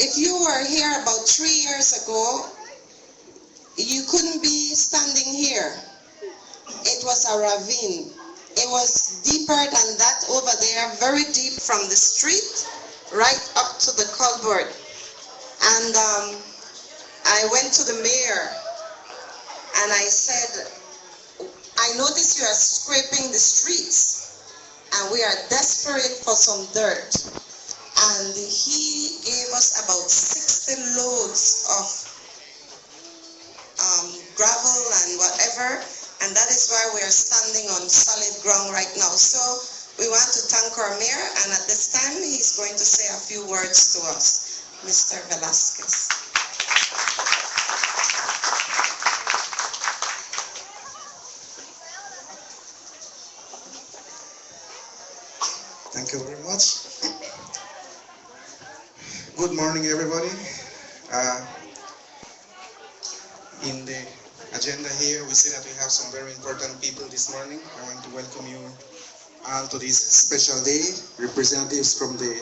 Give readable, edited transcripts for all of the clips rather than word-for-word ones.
If you were here about 3 years ago, you couldn't be standing here. It was a ravine. It was deeper than that over there, very deep from the street right up to the culvert. And I went to the mayor and I said, I noticed you are scraping the streets and we are desperate for some dirt. And he gave us about 60 loads of gravel and whatever, and that is why we are standing on solid ground right now. So we want to thank our mayor, and at this time he's going to say a few words to us. Mr. Velasquez. Thank you very much. Good morning, everybody. In the agenda here, we see that we have some very important people this morning. I want to welcome you all to this special day. Representatives from the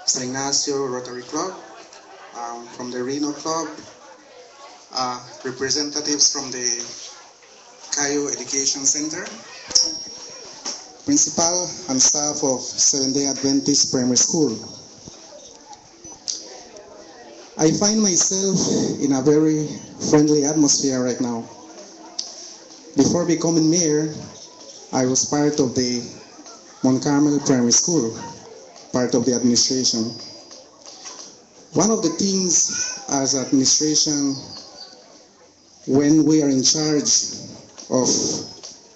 San Ignacio Rotary Club, from the Reno Club, representatives from the Cayo Education Center, principal and staff of Seventh-day Adventist Primary School. I find myself in a very friendly atmosphere right now. Before becoming mayor, I was part of the Mount Carmel Primary School, part of the administration. One of the things as administration, when we are in charge of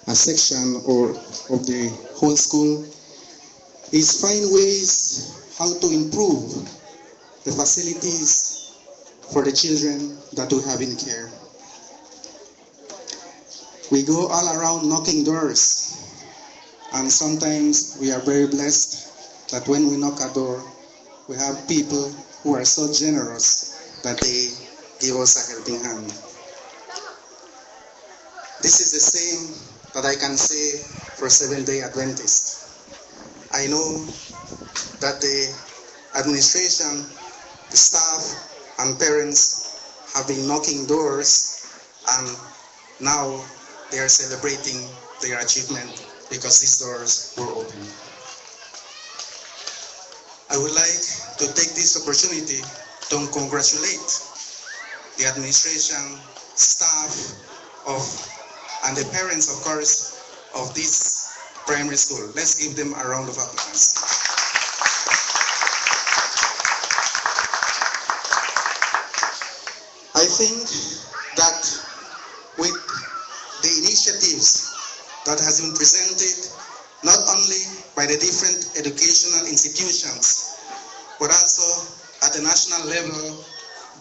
a section or of the whole school, is find ways how to improve the facilities for the children that we have in care. We go all around knocking doors, and sometimes we are very blessed that when we knock a door, we have people who are so generous that they give us a helping hand. This is the same that I can say for Seventh-day Adventists. I know that the administration, the staff, and parents have been knocking doors, and now they are celebrating their achievement because these doors were open. I would like to take this opportunity to congratulate the administration, staff and the parents, of course, of this primary school. Let's give them a round of applause. I think that with the initiatives that has been presented, not only by the different educational institutions, but also at the national level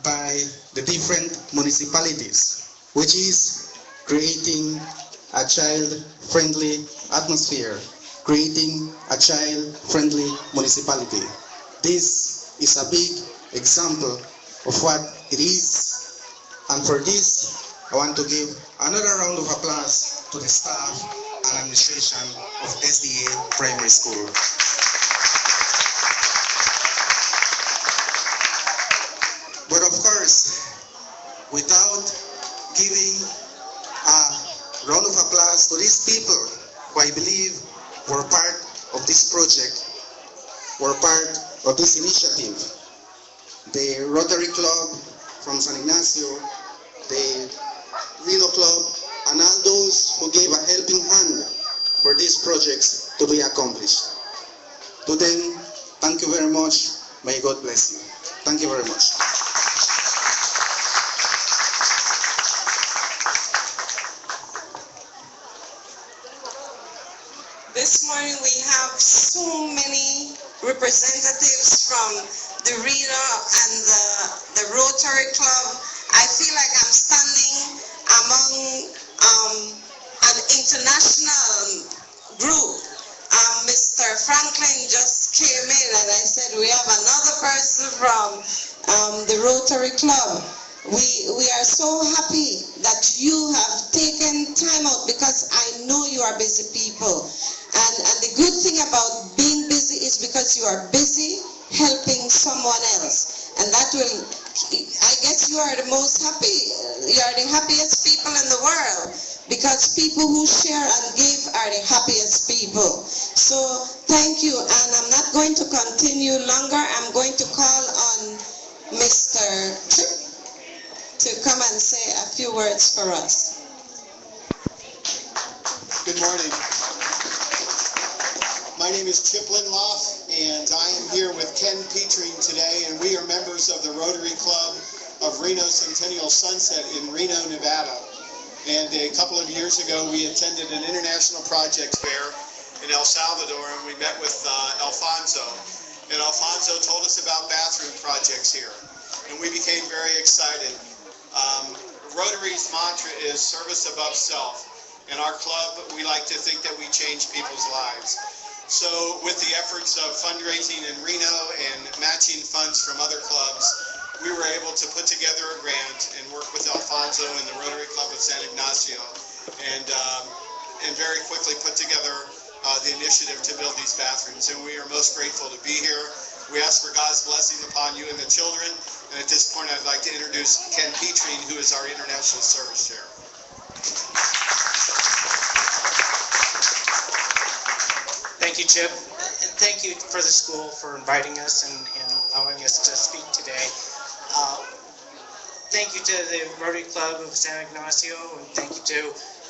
by the different municipalities, which is creating a child-friendly atmosphere, creating a child-friendly municipality. This is a big example of what it is. And for this, I want to give another round of applause to the staff and administration of SDA Primary School. But of course, without giving a round of applause to these people who I believe were part of this project, were part of this initiative, the Rotary Club from San Ignacio, the Reno Club, and all those who gave a helping hand for these projects to be accomplished. To them, thank you very much. May God bless you. Thank you very much. This morning we have so many representatives from the Reno and the Rotary Club. I feel like I'm standing among an international group. Mr. Franklin just came in and I said we have another person from the Rotary Club. We are so happy that you have taken time out because I know you are busy people. And the good thing about being busy is because you are busy helping someone else. And that will, I guess you are the most happy, you are the happiest people in the world, because people who share and give are the happiest people. So thank you, and I'm not going to continue longer. I'm going to call on Mr. Chip to come and say a few words for us. Good morning. My name is Chip Linloff, and I am here with Ken Petrine today, and we are members of the Rotary Club of Reno Centennial Sunset in Reno, Nevada. And a couple of years ago, we attended an international project fair in El Salvador, and we met with Alfonso. And Alfonso told us about bathroom projects here, and we became very excited. Rotary's mantra is service above self. In our club, we like to think that we change people's lives. So with the efforts of fundraising in Reno and matching funds from other clubs, we were able to put together a grant and work with Alfonso and the Rotary Club of San Ignacio, and very quickly put together the initiative to build these bathrooms. And we are most grateful to be here. We ask for God's blessing upon you and the children. And at this point, I'd like to introduce Ken Petrine, who is our International Service Chair. Thank you, Chip, and thank you for the school for inviting us and allowing us to speak today. Thank you to the Rotary Club of San Ignacio, and thank you to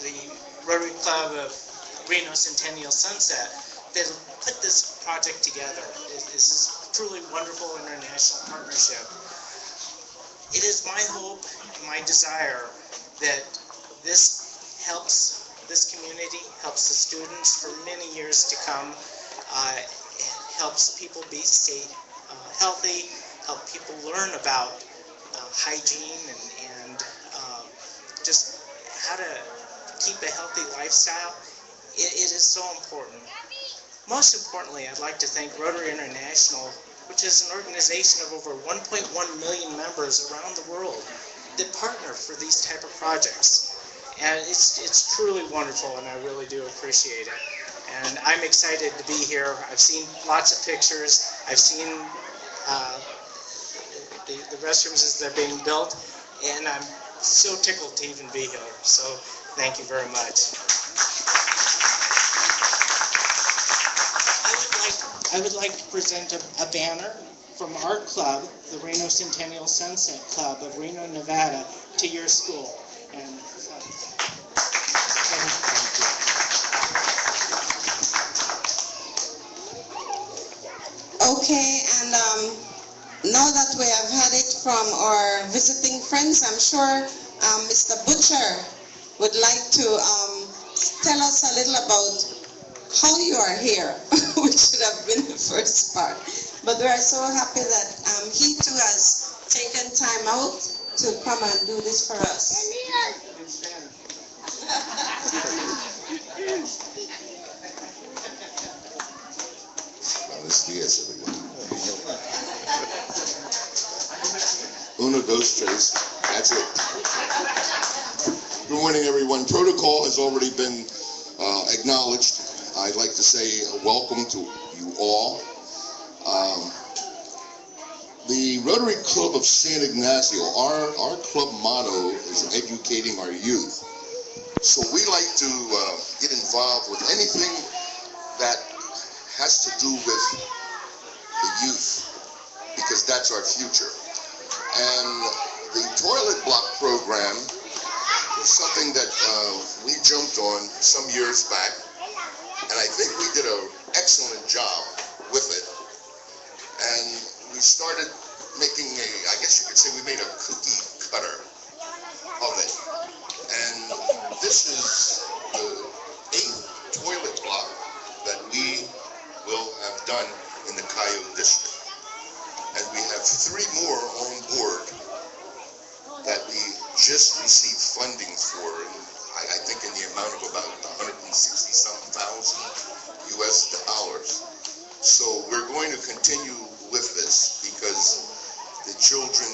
the Rotary Club of Reno Centennial Sunset that put this project together. This is a truly wonderful international partnership. It is my hope and my desire that this helps this community, helps the students for many years to come, helps people stay healthy, help people learn about hygiene and just how to keep a healthy lifestyle. It is so important. Most importantly, I'd like to thank Rotary International, which is an organization of over 1.1 million members around the world that partner for these type of projects. And it's truly wonderful, and I really do appreciate it. And I'm excited to be here. I've seen lots of pictures. I've seen the restrooms as they're being built, and I'm so tickled to even be here. So thank you very much. I would like to present a banner from our club, the Reno Centennial Sunset Club of Reno, Nevada, to your school. And Okay, and now that we have had it from our visiting friends, I'm sure Mr. Butcher would like to tell us a little about how you are here, which should have been the first part. But we are so happy that he too has taken time out to come and do this for us. Buenos dias, everyone. Uno, dos, tres. That's it. Good morning, everyone. Protocol has already been acknowledged. I'd like to say welcome to you all. The Rotary Club of San Ignacio, our club motto is educating our youth. So we like to get involved with anything that has to do with the youth, because that's our future. And the toilet block program is something that we jumped on some years back, and I think we did an excellent job with it. And we started making I guess you could say we made a cookie cutter of it. And this is the 8th toilet block that we will have done in the Coyote District. And we have 3 more on board that we just received funding for, and I think in the amount of about 160-something thousand US. So we're going to continue with this because the children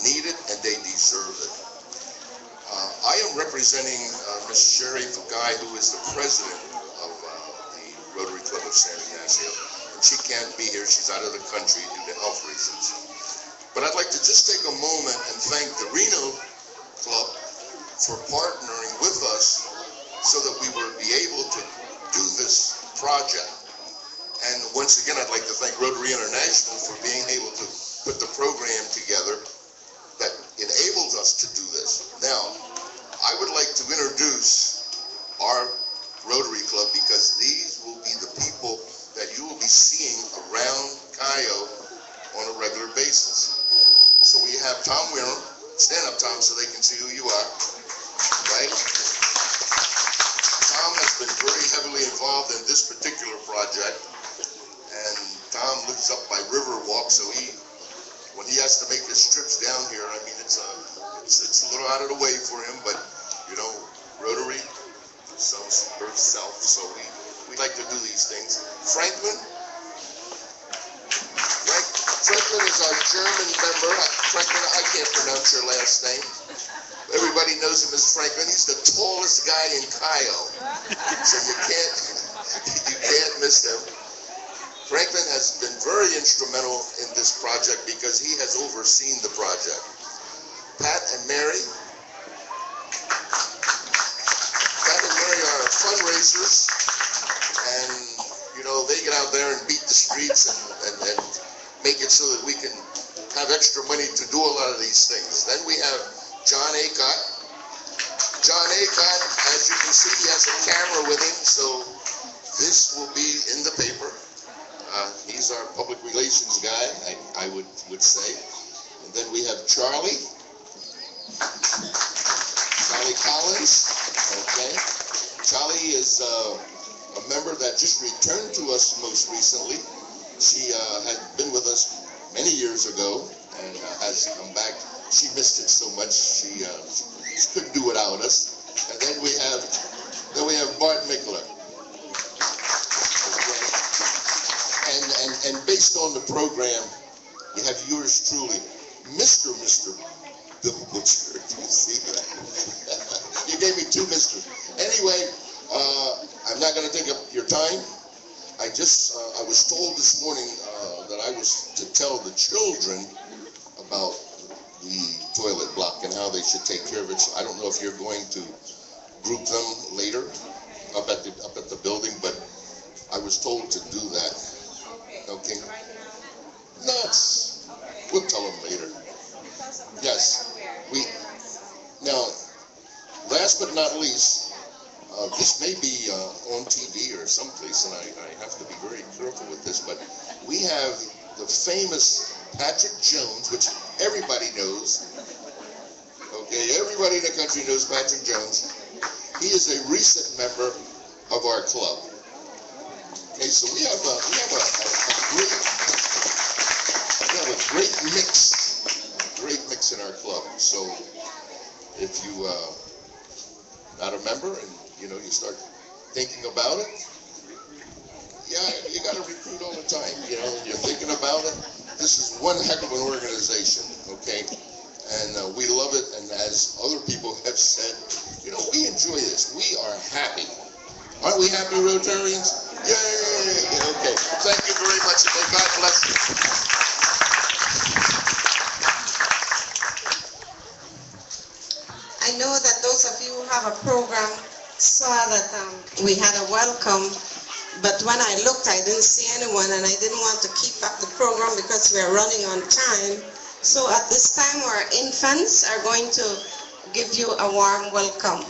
need it and they deserve it. I am representing Ms. Sherry Fagai, who is the president of the Rotary Club of San Ignacio. And she can't be here. She's out of the country due to health reasons. But I'd like to just take a moment and thank the Reno Club for partnering with us so that we would be able to do this project. And once again, I'd like to thank Rotary International for being able to put the program together that enables us to do this. Now, I would like to introduce our Rotary Club because these will be the people that you will be seeing around Cayo on a regular basis. So we have Tom Wheeler. Stand up, Tom, so they can see who you are, right? Tom has been very heavily involved in this particular project, and Tom lives up by Riverwalk, so when he has to make his trips down here, I mean, it's a little out of the way for him, but, you know, Rotary serves herself, so we like to do these things. Franklin is our German member. Franklin, I can't pronounce your last name. Everybody knows him as Franklin. He's the tallest guy in Cayo, so you can't miss him. Franklin has been very instrumental in this project because he has overseen the project. Pat and Mary are fundraisers, and you know, they get out there and beat the streets and make it so that we can have extra money to do a lot of these things. Then we have John Acott. John Acott, as you can see, he has a camera with him, so this will be in the paper. He's our public relations guy, I would say. And then we have Charlie Collins. Okay. Charlie is a member that just returned to us most recently. She had been with us many years ago and has come back. She missed it so much she couldn't do without us. And then we have Bart Mickler. And based on the program, you have yours truly, Mr. Bill Butcher. Do you see that? You gave me two Mr. Anyway, I'm not going to take up your time. I was told this morning that I was to tell the children about the toilet block and how they should take care of it. So I don't know if you're going to group them later up at the building, but I was told to do that. Okay. Nuts. We'll tell them later. Yes. Now, last but not least, this may be on TV or someplace, and I have to be very careful with this, but we have the famous Patrick Jones, which everybody knows. Okay, everybody in the country knows Patrick Jones. He is a recent member of our club. Okay, so we have a great mix in our club. So if you not a member and you start thinking about it, yeah, you got to recruit all the time. You're thinking about it. This is one heck of an organization, okay? And we love it. And as other people have said, we enjoy this. We are happy. Aren't we happy, Rotarians? Yay! Okay. Thank you very much, and may God bless you. I know that those of you who have a program saw that we had a welcome, but when I looked, I didn't see anyone, and I didn't want to keep up the program because we're running on time. So at this time, our infants are going to give you a warm welcome.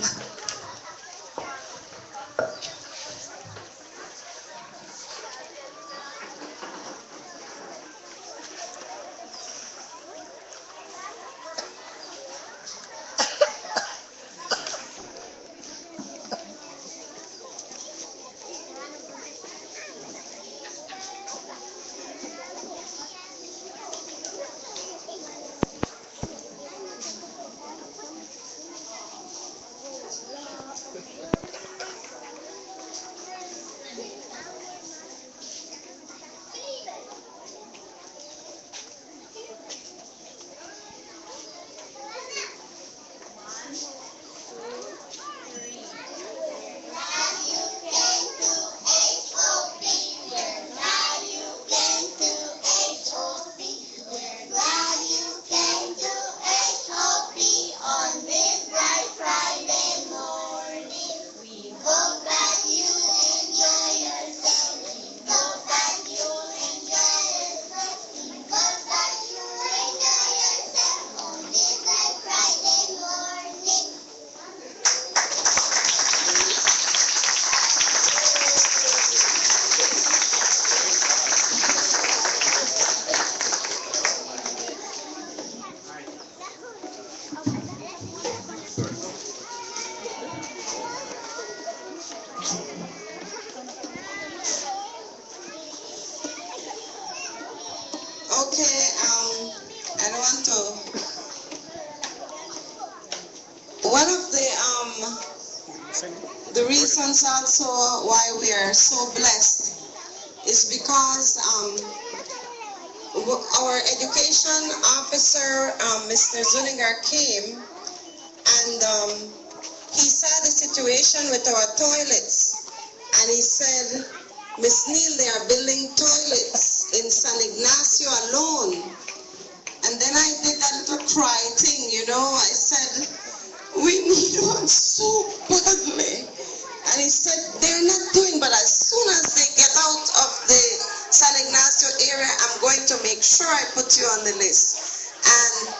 Okay, I don't want to. One of the reasons also why we are so blessed is because our education officer, Mr. Zuniger, came and he saw the situation with our toilets, and he said, Miss Neal, they are building toilets in San Ignacio alone. And then I did that little cry thing, you know. I said, we need one so badly. And he said, they're not doing, but as soon as they get out of the San Ignacio area, I'm going to make sure I put you on the list. And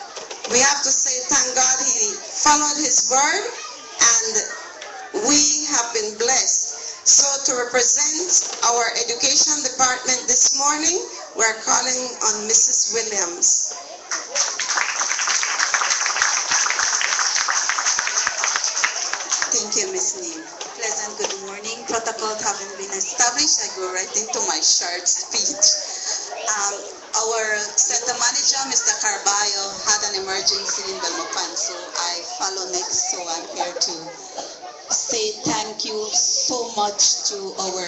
we have to say, thank God he followed his word, and we have been blessed. So to represent our education department this morning, we're calling on Mrs. Williams. Thank you, Ms. Neal. Pleasant good morning. Protocol having been established, I go right into my short speech. Our center manager, Mr. Carballo, had an emergency in Belmopan, so I follow next, so I'm here to say thank you so much to our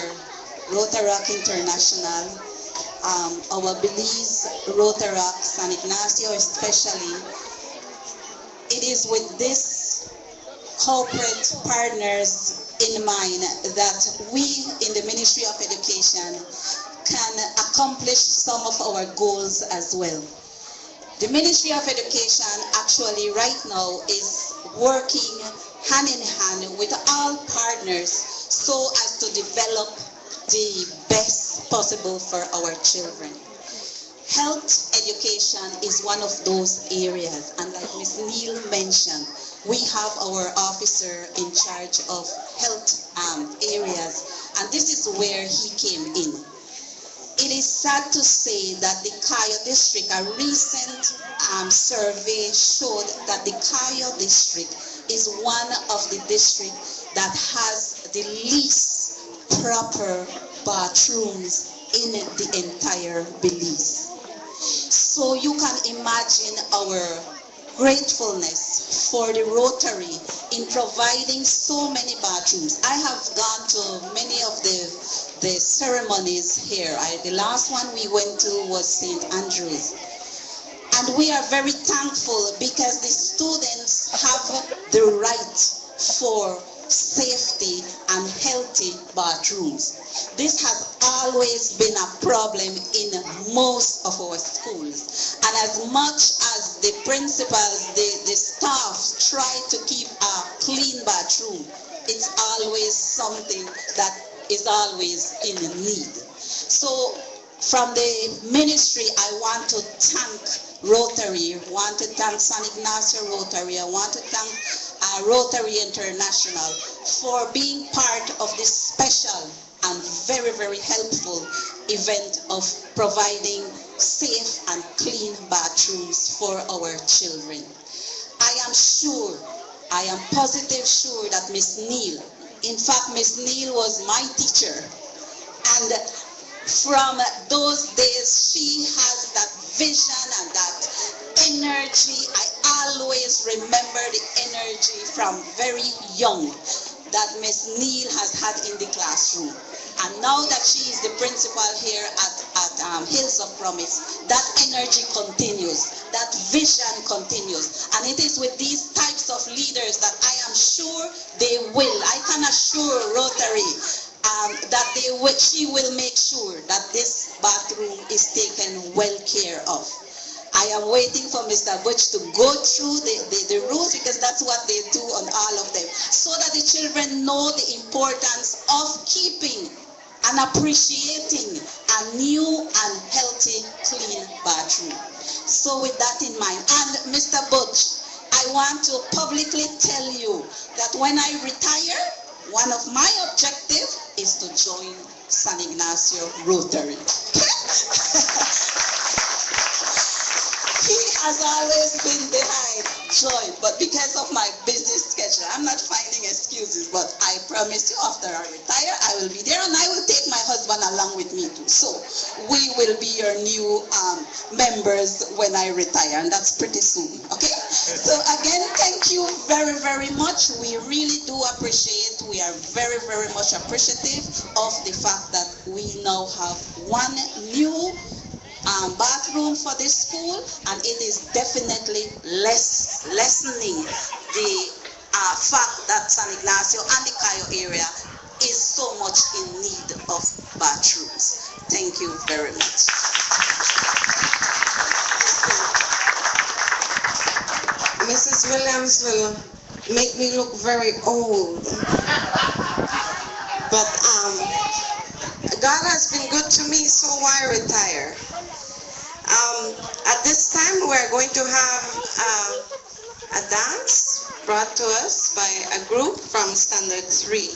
Rotaract International, our Belize Rotaract, San Ignacio especially. It is with this corporate partners in mind that we in the Ministry of Education can accomplish some of our goals as well. The Ministry of Education actually right now is working hand in hand with all partners so as to develop the best possible for our children. Health education is one of those areas, and like Ms. Neal mentioned, we have our officer in charge of health areas, and this is where he came in. It is sad to say that the Cayo district, a recent survey showed that the Cayo district is one of the districts that has the least proper bathrooms in the entire Belize. So you can imagine our gratefulness for the Rotary in providing so many bathrooms. I have gone to many of the ceremonies here. The last one we went to was St. Andrews. And we are very thankful because the students have the right for safety and healthy bathrooms. This has always been a problem in most of our schools. And as much as the principals, the staff try to keep a clean bathroom, it's always something that is always in need. So from the ministry, I want to thank Rotary, I want to thank San Ignacio Rotary, I want to thank Rotary International for being part of this special and very, very helpful event of providing safe and clean bathrooms for our children. I am sure, I am positive sure that Ms. Neal, in fact, Ms. Neal was my teacher, and from those days she has that vision and that energy. I always remember the energy from very young that Ms. Neal has had in the classroom. And now that she is the principal here at Hills of Promise, that energy continues, that vision continues. And it is with these types of leaders that I am sure they will, I can assure Rotary that she will make sure that this bathroom is taken well care of. I am waiting for Mr. Butch to go through the rules, because that's what they do on all of them, so that the children know the importance of keeping and appreciating a new and healthy, clean bathroom. So with that in mind, and Mr. Butch, I want to publicly tell you that when I retire, one of my objectives is to join San Ignacio Rotary. has always been behind Joy, but because of my busy schedule, I'm not finding excuses, but I promise you after I retire, I will be there, and I will take my husband along with me too. So we will be your new members when I retire, and that's pretty soon, okay? So again, thank you very, very much. We really do appreciate, we are very, very much appreciative of the fact that we now have one new bathroom for this school, and it is definitely lessening the fact that San Ignacio and the Cayo area is so much in need of bathrooms. Thank you very much. Mrs. Williams will make me look very old. But God has been good to me, so why retire? At this time, we're going to have a dance brought to us by a group from Standard 3.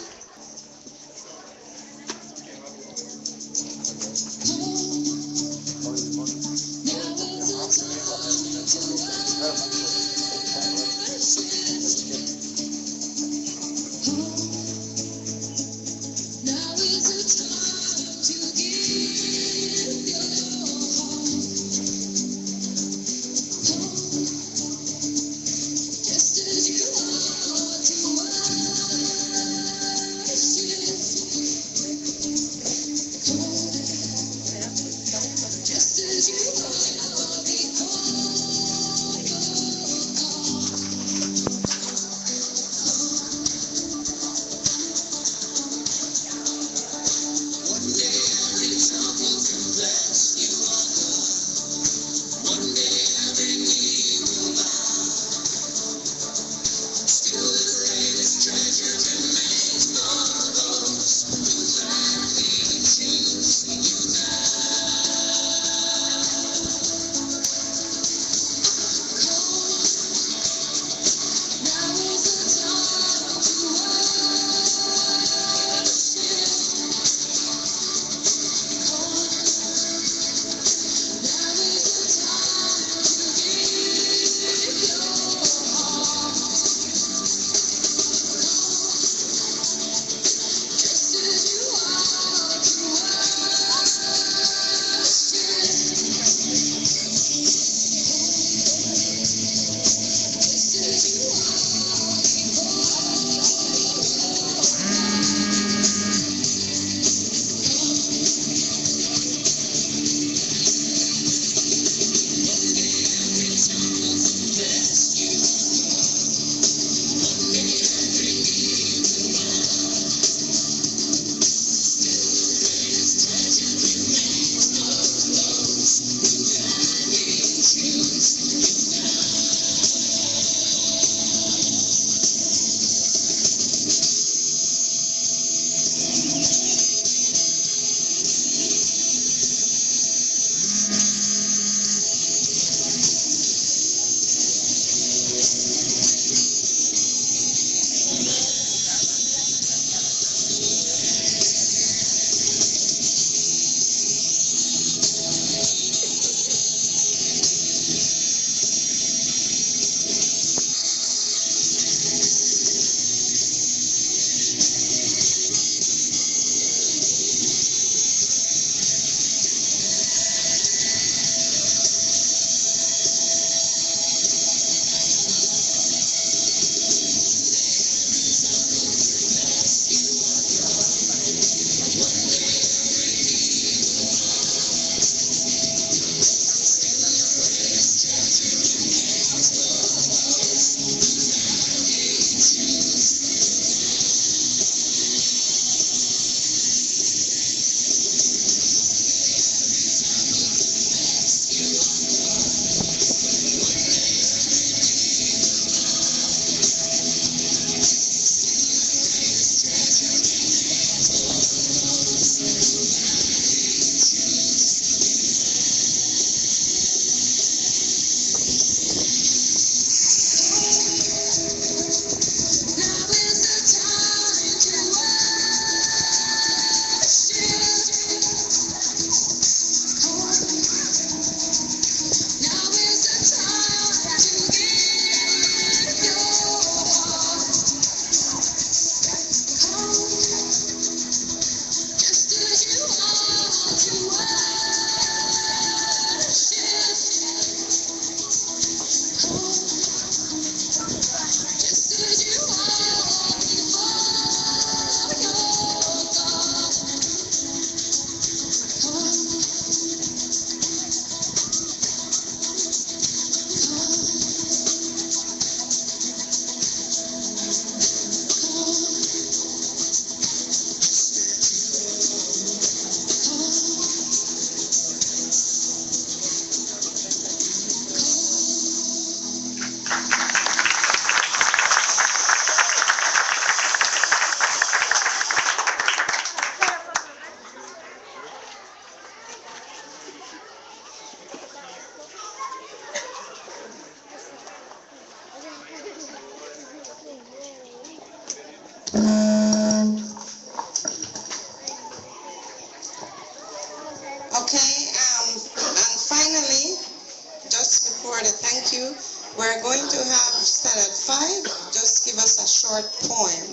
everybody. Thank you. We're going to have start at 5. Just give us a short poem.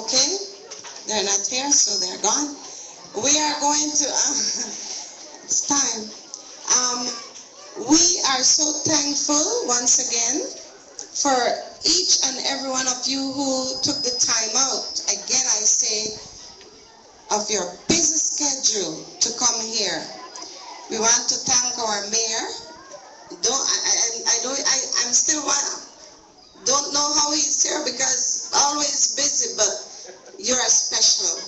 Okay? They're not here, so they're gone. We are going to, it's time. We are so thankful once again for each and every one of you who took the time out. Again, I say, of your busy schedule to come here. We want to thank our mayor. I'm still don't know how he's here because always busy, but you're special.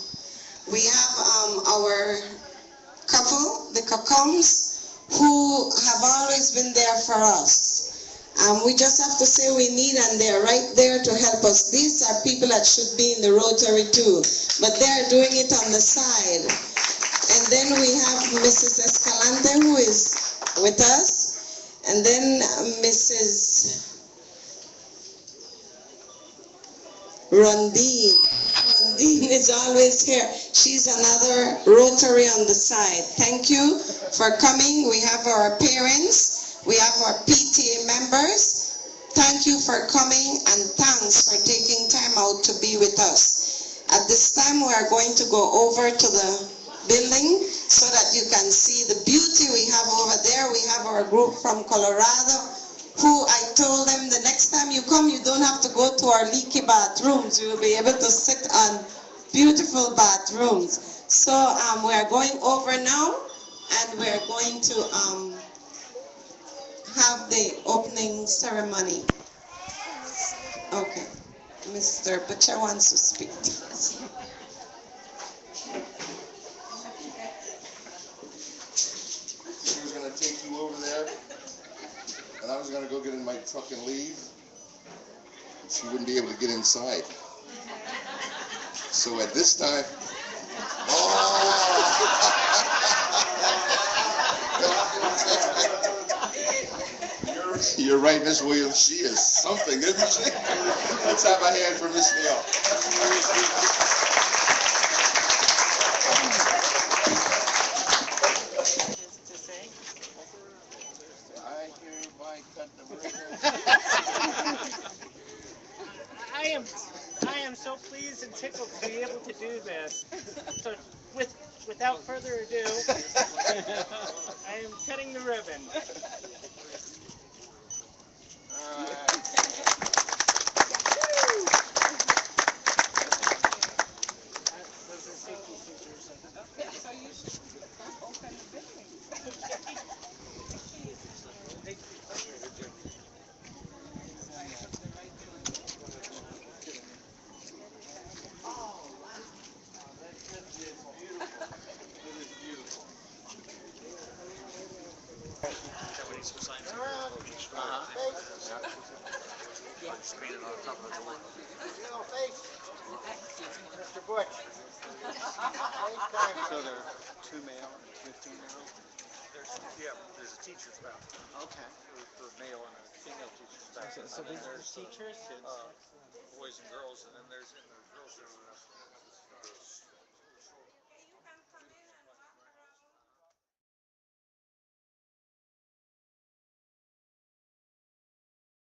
We have our couple, the Cocoms, who have always been there for us. We just have to say we need, and they're right there to help us. These are people that should be in the Rotary too, but they're doing it on the side. And then we have Mrs. Escalante, who is with us, and then Mrs. Rondine. Rondine is always here. She's another Rotary on the side. Thank you for coming. We have our parents. We have our PTA members. Thank you for coming, and thanks for taking time out to be with us. At this time, we are going to go over to the building so that you can see the beauty we have over there. We have our group from Colorado, who I told them the next time you come, you don't have to go to our leaky bathrooms. You will be able to sit on beautiful bathrooms. So we are going over now, and we are going to have the opening ceremony. Okay. Mr. Butcher wants to speak. She was going to take you over there, and I was going to go get in my truck and leave. She wouldn't be able to get inside. So at this time, You're right, Miss Williams. She is something, isn't she? Let's have a hand for Miss Neal. I am so pleased and tickled to be able to do this. So without further ado, I am cutting the ribbon. All right. Those are safety scissors. So you should open the building. Mr. Butch. So there are 2 male and 2 female? There's a teacher's bathroom. Okay. For male and a female teacher's bathroom. So these are teachers? Boys and girls, and then there's in the girls' room